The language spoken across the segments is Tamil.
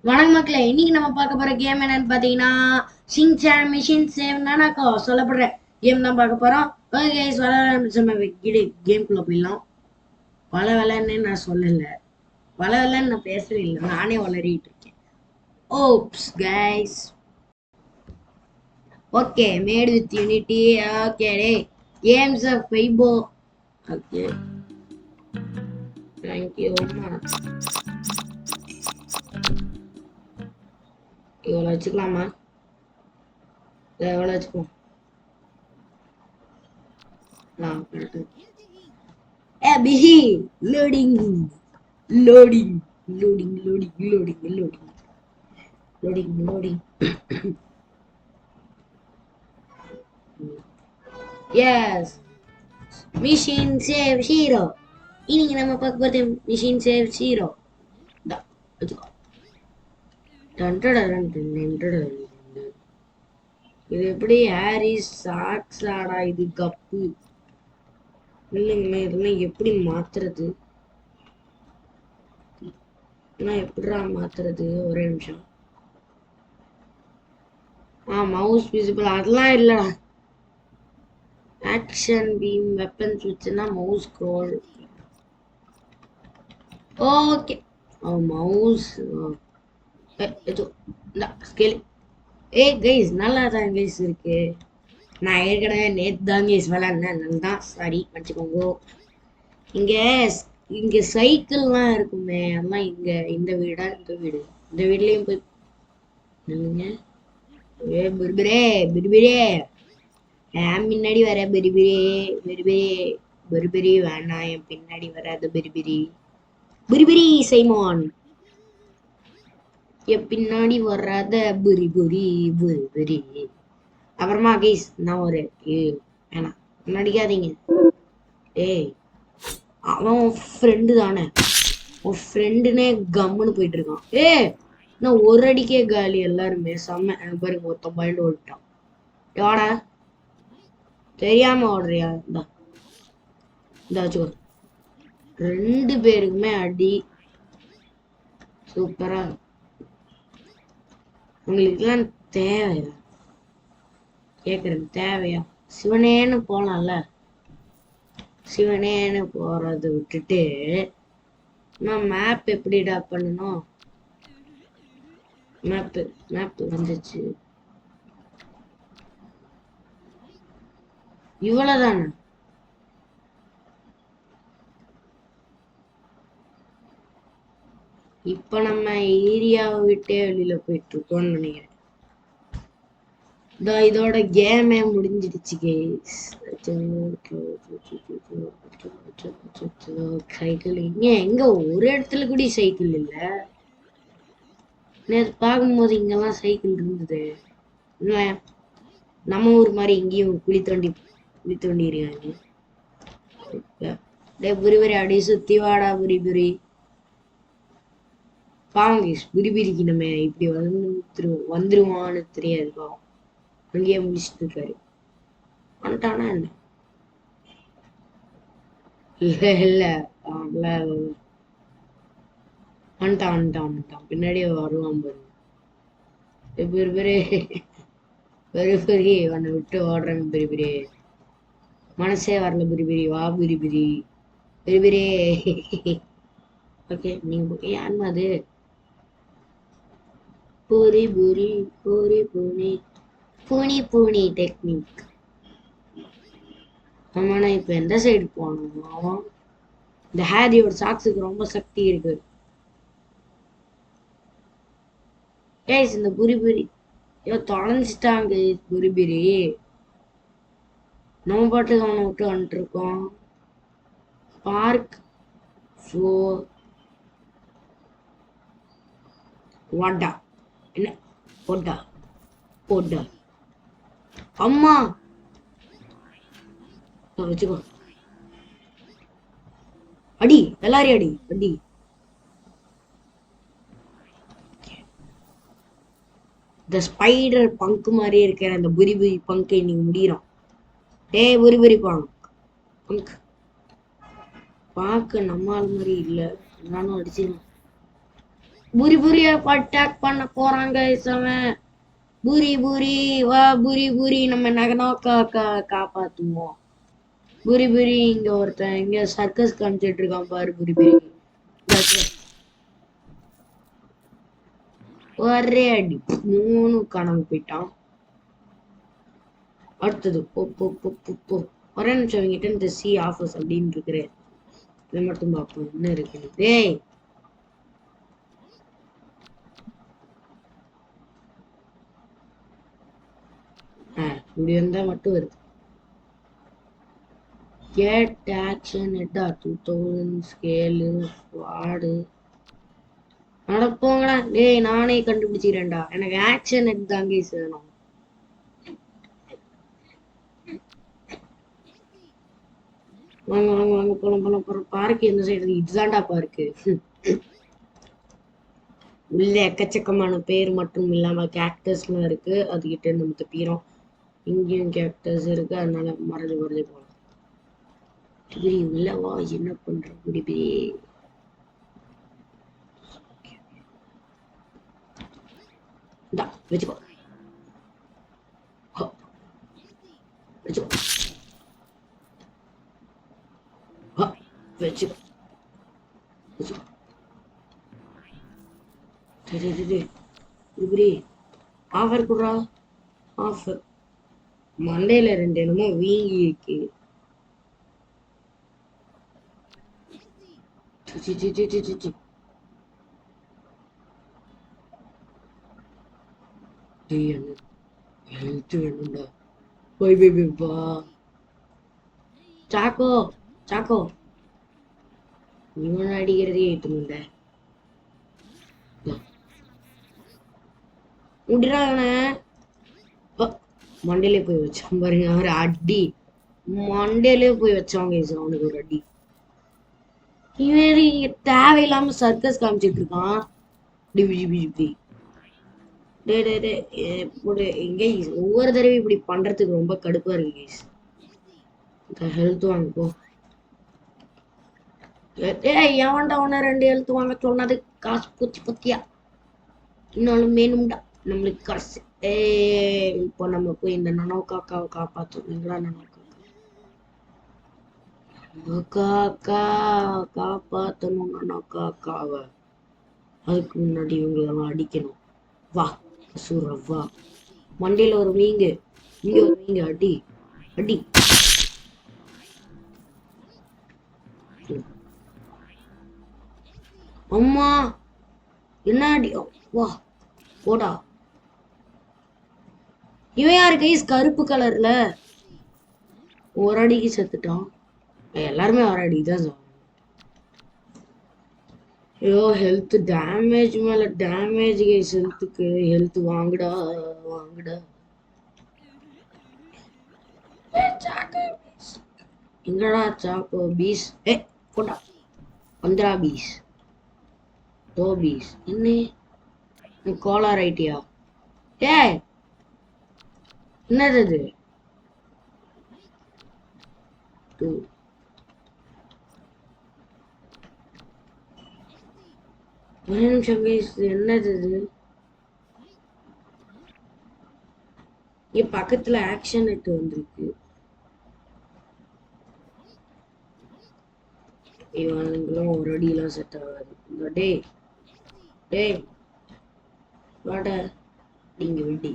வணக்கம் மக்களே, இன்னைக்கு நம்ம பார்க்க போற கேம் என்னன்னு பாத்தீங்கன்னா ஷின்சான் மிஷின் சேவ் நானாக்கோ சொல்லப்படுற கேம் தான் பார்க்க போறோம். ஓகே கைஸ், வர நம்ம கேம்குள்ள போயிடலாம். வளன்னு நான் சொல்லல, வளன்னு நான் பேசவே இல்லை, நானே வளரிட்டு இருக்கேன். Oops guys. Okay, made with unity. Okay டே, கேம்ஸ் ஆஃப் ஃபைபோ. Okay, thank you. இவ்வளோ வச்சுக்கலாமா? எவ்வளோ வச்சுக்கலாம்? Abby, loading, loading, loading, loading, loading, loading, loading, loading. Yes, machine save zero. இன்னைக்கு நம்ம பார்க்க போறது machine save zero. இது எப்படி ஹாரிஸ் சாக்ஸ் ஆடா? இது கப்பு இல்லைங்களே. இதெல்லாம் எப்படி மாத்துறது? எப்படிடா மாத்துறது? ஒரே நிமிஷம். மவுஸ் விசிபிள் அதெல்லாம் இல்லடா. ஆக்ஷன் பீம் வெப்பன் சுவிட்ச்னா mouse scroll. Okay, mouse scale. Guys, நல்லா தான் கைஸ் இருக்கு. நான் ஏற்கனவே நேற்று தான் கைஸ் விளாட்னேன் தான். சாரி, வச்சுக்கோங்க. இங்க சைக்கிள்லாம் இருக்குமே, அதெல்லாம் இந்த வீடா? இந்த வீட்லயும் போய் நில்லுங்க. பிரிபிரே பிரிபிரே, என் பின்னாடி வர பிரிபிரே பிரிபிரே பிரிபிரி வேணாம், என் பின்னாடி வராது பிரிபிரி பிரிபிரி சைமான். என் பின்னாடி வராத புரி புரி. அப்புறமா கைஸ், நான் ஒரு வேணாம் நடிக்காதீங்க. அவன் ஃப்ரெண்டு தானே, உன் ஃப்ரெண்டுனே கம்முன்னு போயிட்டு இருக்கான். நான் ஒரு அடிக்கே காலி. எல்லாருமே செம்ம. பாருங்க, ஒருத்தன் பயந்து ஓடிட்டான். எவாடா தெரியாம ஓடுறியா? இந்த வச்சுக்கோ. 2 பேருக்குமே அடி. சூப்பரா. உங்களுக்குலாம் தேவையா? கேக்குறேன், தேவையா? சிவனேன்னு போலாம்ல. சிவனேன்னு போறதை விட்டுட்டு நான் மேப் எப்படிடா பண்ணணும்? மேப் வந்துச்சு. இவ்வளவுதானே? இப்ப நம்ம ஏரியாவை விட்டே வெளியில போயிட்டு இருக்கோம்னு நினைக்கிறேன். இதோட கேமே முடிஞ்சிடுச்சு கைஸ். சைக்கிள் எங்க ஒரு இடத்துல கூட சைக்கிள் இல்ல. நேற்று பார்க்கும்போது இங்கெல்லாம் சைக்கிள் இருந்தது. நம்ம ஊர் மாதிரி இங்கேயும் குழி தோண்டி இருக்காங்க. புரி அடி சுத்தி வாடா புரி. பாவம் புரிபிரிக்கு நம்ம இப்படி வந்துருவான்னு தெரியாது. பாவம், அங்கேயே முடிச்சுட்டு இருக்காரு. வந்துட்டானா என்ன? இல்ல வந்துட்டான். பின்னாடியே வருவான் பாரு. பெரிய உன்னை விட்டு ஓடுறேன் பெரிய. மனசே வரல பெரிய. வா பெரிய. ஓகே, நீங்க யாருமா அது? பூனி டெக்னிக். ஆமாண்ணா, இப்ப எந்த சைடு போனோம்? இந்த ஹேரியோட சாக்ஸுக்கு ரொம்ப சக்தி இருக்கு. இந்த புரி தொலைஞ்சிட்டாங்க. புரி நம்ம பாட்டுக்கு அவனை விட்டு வந்துட்டு இருக்கோம். பார்க் வாடா. என்ன போட்டா அம்மா வச்சுக்கோ. அடி, எல்லாரையும் அடி. இந்த ஸ்பைடர் பங்கு மாதிரியே இருக்கிற அந்த புரி பங்கை நீங்க முடிகிறோம். புரி பங்க் பார்க்க நம்மால் மாதிரி இல்ல. நானும் அடிச்சிருக்கேன். பூரி பூரிய அட்டாக் பண்ண போறாங்க அவன். பூரி பூரி வா, பூரி பூரி நம்ம நகனோக்கா காப்பாத்துவோம். பூரி பூரி இங்க ஒருத்தன் இங்க சர்க்கஸ் காமிச்சிட்டு இருக்கான் பாரு. பூரி பூரி ஒரே அடி 3 காணாம போயிட்டான். அடுத்தது போ. ஒரே நிமிஷம் அவங்ககிட்ட இந்த சி ஆஃபர்ஸ் அப்படின்னு இருக்கிறேன். இதை மட்டும் பார்ப்போம் என்ன இருக்குது. டேய் இப்படி வந்தா மட்டும் வருது. கேட் ஆக்ஷன் எட்டா 2000 ஸ்கேலு வார்டு நடப்போங்களா. டேய் நானே கண்டுபிடிச்சிக்கிறேன்டா. எனக்கு ஆக்ஷன் எட் தாங்க வேணும். வாங்க வாங்க வாங்க போலாம். பார்க்கு எந்த சைடு? இதுதான்டா பார்க்கு. உள்ள எக்கச்சக்கமான பேர் மட்டும் இல்லாம கேக்டஸ்லாம் இருக்கு. அதுகிட்ட நம்ம தப்பிக்கிறோம். இங்கேயும் கேக்டஸ் இருக்கு. அதனால மறந்து போலாம். உள்ளவா என்ன பண்ற குடிபி? வச்சுக்கோ வச்சுக்கோ. ஆஃபர் குடுறா. ஆஃபர் மண்டையில 2 என்னமோ வீங்கி இருக்கு. வேணும்டா. போய் பா சாக்கோ சாக்கோ. இவன் அடிக்கிறதே ஏத்துமுண்ட முடிறான மண்டையிலே போய் வச்சான் பாருங்க. அவரு அடி மண்டையிலே போய் வச்சாங்க அவனுக்கு ஒரு அடி. இவன் தேவையில்லாம சர்க்கஸ் காமிச்சிட்டு இருக்கான். ஒவ்வொரு தடவை இப்படி பண்றதுக்கு ரொம்ப கடுப்பா இருக்கு கைஸ். ஹெல்த் வாங்க போ. எவன்டா உன 2 ஹெல்த் வாங்க சொன்னது? காசு பத்தியா இன்னொன்னு வேணும்டா நம்மளுக்கு காசு. இப்போ நம்ம போய் இந்த நனோ காக்காவை காப்பாத்தோங்களா? நனோ காக்கா காப்பாத்தணும். நனோ காக்காவை அதுக்கு முன்னாடி இவங்களெல்லாம் அடிக்கணும். வா அசுர வா. மண்டையில ஒரு வீங்கு, இங்க ஒரு வீங்கு. அடி அடி. அம்மா என்ன அடி. வா போடா. இவன் யாரு கைஸ்? கருப்பு கலர்ல ஒரு அடிக்கு செத்துட்டான். எல்லாருமே ஒரு அடிக்கு தான் சாப்பிடும். ஐயோ ஹெல்த் டேமேஜ் மேல டேமேஜ் கைஸ். ஹெல்த்துக்கு ஹெல்த் வாங்குடா வாங்குடா. எங்கடா சாக்கோ பீஸ்? போடா 15 பீஸ் 2 பீஸ். என்ன கோலார் ஐட்டியா? என்னது அது? ஒரு நிமிஷம் கைஸ். என்னது இது? பக்கத்துல ஆக்ஷன் நெட் வந்திருக்கு. இவங்களும் ஒரு அடியெல்லாம் செட் ஆகாது. டேய் வாட நீங்க விட்டி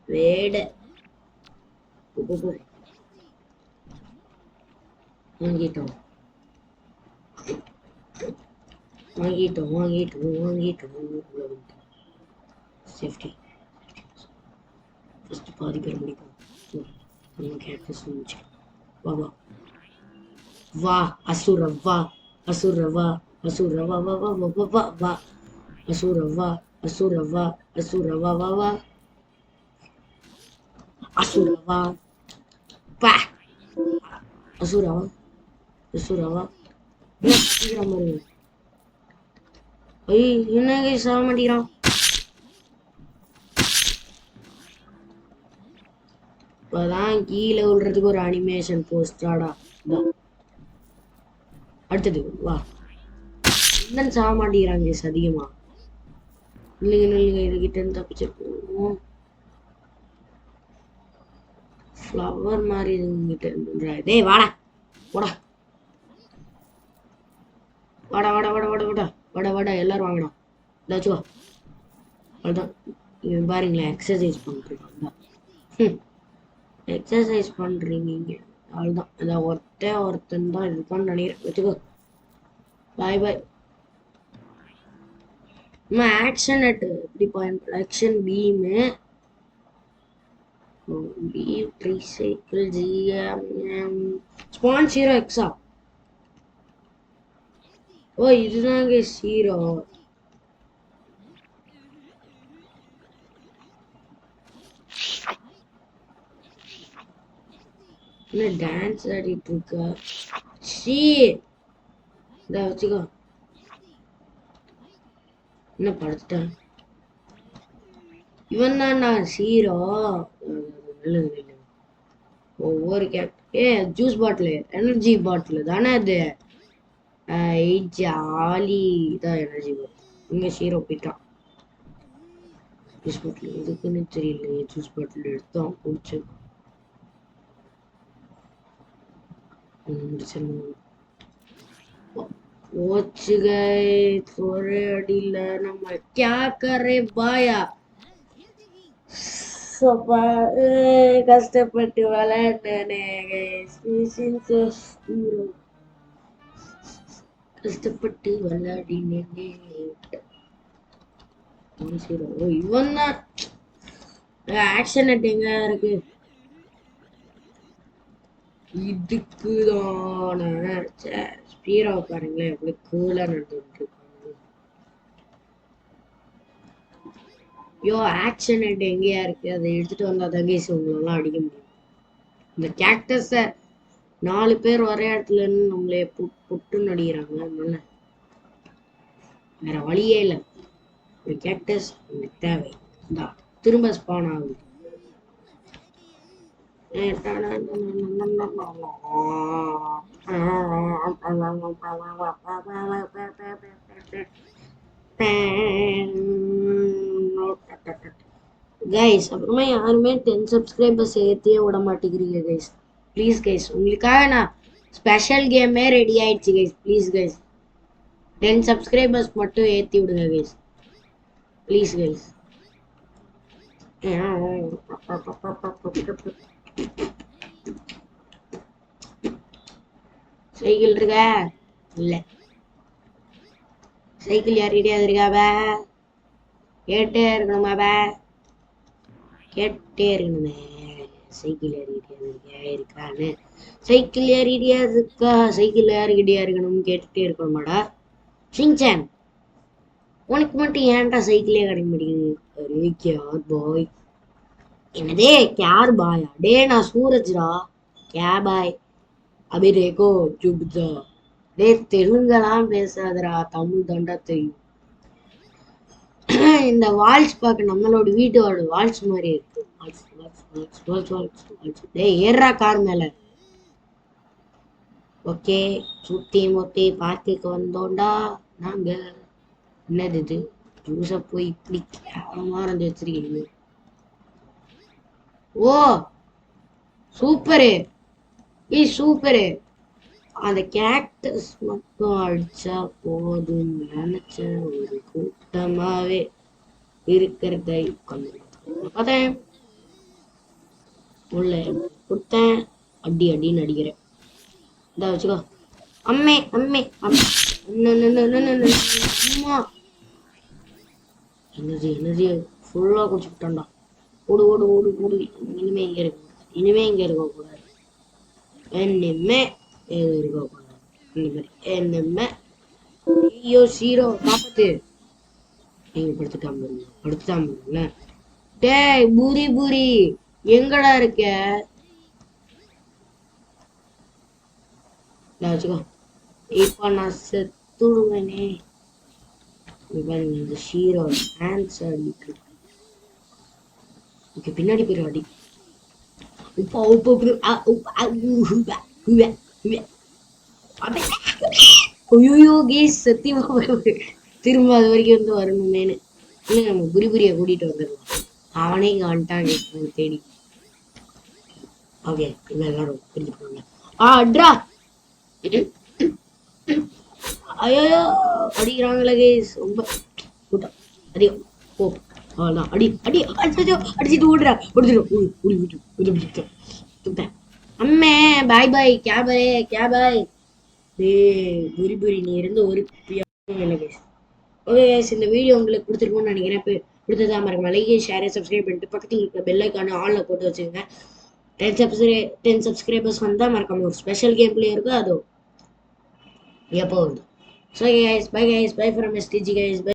வேட வாங்கிட்டோம் வாங்கிட்டோம் வாங்கிட்டோம் வாங்கிட்டோம். சேஃப்டி ஃபர்ஸ்ட் பாதி பேர் முடிப்போம். கேரக்டர்ஸ் முடிச்சு வா வா வா அசுர வா அசுர வா அசுர வா வா வா வா வா வா அசுர வா அசுர வா அசுர வா வா வா அசுர வா பா அசுர வா அசுர வா. என்ன சாக மாட்டேங்கிறான். இப்பதான் கீழே விழுறதுக்கு ஒரு அனிமேஷன் போஸ்டாடா. அடுத்தது வா இன்னும் சாக மாட்டேங்கிறாங்க அதிகமா. இல்லைங்க இதுகிட்ட இருந்து தப்பிச்சு போவோம். ஃப்ளவர் மாதிரி இதுங்கிட்ட இருந்து. டேய் வாடா போடா. வாடா வாடா வாடா வாடா வாடா வாடா வாடா எல்லாரும் வாங்கடா. ஏதாச்சும் அவ்வளோதான். இது பாருங்களேன் எக்ஸசைஸ் பண்ணுறீங்க. எக்ஸசைஸ் பண்ணுறீங்க அவ்வளோதான். அதான் ஒருத்தன் தான் இருக்கான்னு நினைக்கிறேன். வச்சுக்கோ. பாய் பாய். நம்ம ஆக்ஷன் நெட் எப்படி பயன்படுத்த action Bheem Bheem tricycle GM spawn hero எக்ஸா. ஓ இதுதாங்க ஹீரோ. என்ன டான்ஸ் ஆடிட்டு இருக்கா? ஷீ இதை வச்சுக்கோ. என்ன படுத்துட்டேன். இவன் தான்டா ஹீரோ. ஒவ்வொரு ஏ ஜூஸ் பாட்டில் எனர்ஜி பாட்டில் தானே அது. ஜாலி இதான் எனர்ஜி பாட்டில். இங்கே ஹீரோ போயிட்டான். ஜூஸ் பாட்டில் எதுக்குன்னு தெரியல. ஜூஸ் பாட்டில் எடுத்தோம் குடிச்சு ஒரே அடியில நம்ம क्या करे பாயா. கஷ்டப்பட்டு விளையாண்டனே கஷ்டப்பட்டு விளையாடினே. இவன் தான் ஆக்ஷன் எங்க இருக்கு. இதுக்குதான ஸ்பீரா பாருங்களேன் எப்படி கூலா நடந்துட்டு இருக்காங்க. யோ ஆக்ஷன் எங்கேயா இருக்கு. அதை எடுத்துட்டு வந்தா தங்கேசி உங்களெல்லாம் அடிக்க முடியும். இந்த கேக்டஸ 4 பேர் ஒரே இடத்துல இருந்து நம்மளே புட்டுன்னு அடிக்கிறாங்க. அதனால வேற வழியே இல்லை. ஒரு கேக்டஸ் எனக்கு தேவை. இந்தா திரும்ப ஸ்பான் ஆகுது. கைஸ் அப்புறமா யாருமே 10 சப்ஸ்கிரைபர்ஸ் ஏற்றியே விட மாட்டேங்கிறீங்க கைஸ். ப்ளீஸ் கைஸ் உங்களுக்காக நான் ஸ்பெஷல் கேமே ரெடி ஆயிடுச்சு கைஸ். ப்ளீஸ் கைஸ் 10 சப்ஸ்கிரைபர்ஸ் மட்டும் ஏற்றி விடுங்க கைஸ். Please guys. சைக்கிள் இருக்கா? இல்லை. சைக்கிள் யார்கிட்டயாவது இருக்காவ? கேட்டே இருக்கணுமாவ? கேட்டே இருக்கணுமே. சைக்கிள் யார்கிட்டயாவது இருக்கான்னு. சைக்கிள் யார்கிட்டயாவது இருக்கா? சைக்கிள் யார்கிட்டயா இருக்கணும்னு கேட்டுட்டே இருக்கணுமாடா. சிங்சான் உனக்கு மட்டும் ஏன்டா சைக்கிளே கிடைக்க மாட்டேங்குது? அரே கியார் பாய். என்னதே கியார் பாயா? டே நான் சூரஜ்டா. கே பாய் அபி ரேகோ ஜுப்தா. டே தெலுங்கெல்லாம் பேசாதடா. தமிழ் தாண்டா தெரியும். இந்த வால்ஸ் பார்க்க நம்மளோட வீட்டோட வால்ஸ் மாதிரி இருக்கு. டே ஏறா கார் மேல. ஓகே சுத்தி மொத்தி பார்க்குக்கு வந்தோண்டா நாங்க. என்னது இது? ஜூஸை போய் இப்படி கேவலமா இருந்து வச்சிருக்கீங்க. ஓ சூப்பரு. சூப்பரு. அந்த கேக்டஸ் மட்டும் அடிச்சா போதும் நினைச்ச ஒரு கூட்டமாவே இருக்கிறதை பார்த்தேன். உள்ள கொடுத்தேன். அடி அடின்னு அடிக்கிறேன். இதா வச்சுக்கோ. அம்மே அம்மே அம்மா எனர்ஜி ஃபுல்லா குடிச்சுட்டான்டா. ஓடு ஓடு ஓடு ஓடு. இனிமே இங்க இருக்க கூடாது. இனிமே இருக்க கூடாது. இந்த மாதிரி என்னமே. ஐயோ ஹீரோ காப்பாத்து. நீங்க படுத்துட்டாம டேய் பூரி பூரி எங்கடா இருக்க? வச்சுக்கோ. இப்ப நான் செத்துடுவேனே. இந்த ஹீரோ ஹேண்ட்ஸ் அடிக்கு. ஓகே பின்னாடி போயிரு அடி. ஐயோ கேஸ் சத்தியமா திரும்ப அது வரைக்கும் வந்து வரணுமேனு இல்லைங்க நம்ம புரிபுரிய கூட்டிட்டு வந்துடலாம். அவனே இங்க வந்துட்டான் guys, நம்ம தேடி. ஓகே இவன் எல்லாரும் பிரிஞ்சுப்பாங்க. அட்ரா ஐயோ அடிக்கிறாங்களே கேஸ் ரொம்ப கூட்டம் அதிகம். ஓ அவ்வளோதான் அடி அடி அடிச்சோ அடிச்சுட்டு ஓடுறா ஓடிச்சிடும் ஓடி விட்டு விட்டு அம்மே பாய் பாய் கேபாய் புரி புரி நீ இருந்து ஒரு இல்லை கேஸ். ஓகே கேஸ் இந்த வீடியோ உங்களுக்கு பிடிச்சிருக்கும்னு நினைக்கிறேன். இப்போ பிடிச்சதா மறக்காம லைக் ஷேர் சப்ஸ்கிரைப் பண்ணிட்டு பக்கத்தில் இருக்க பெல் ஐக்கான ஆன்ல போட்டு வச்சுக்கோங்க. 10 சப்ஸ்கிரைபர்ஸ் வந்தால் மறக்காம ஒரு ஸ்பெஷல் கேம் பிளே இருக்கும். அது எப்போ வந்து. So guys, bye from STG guys. Bye.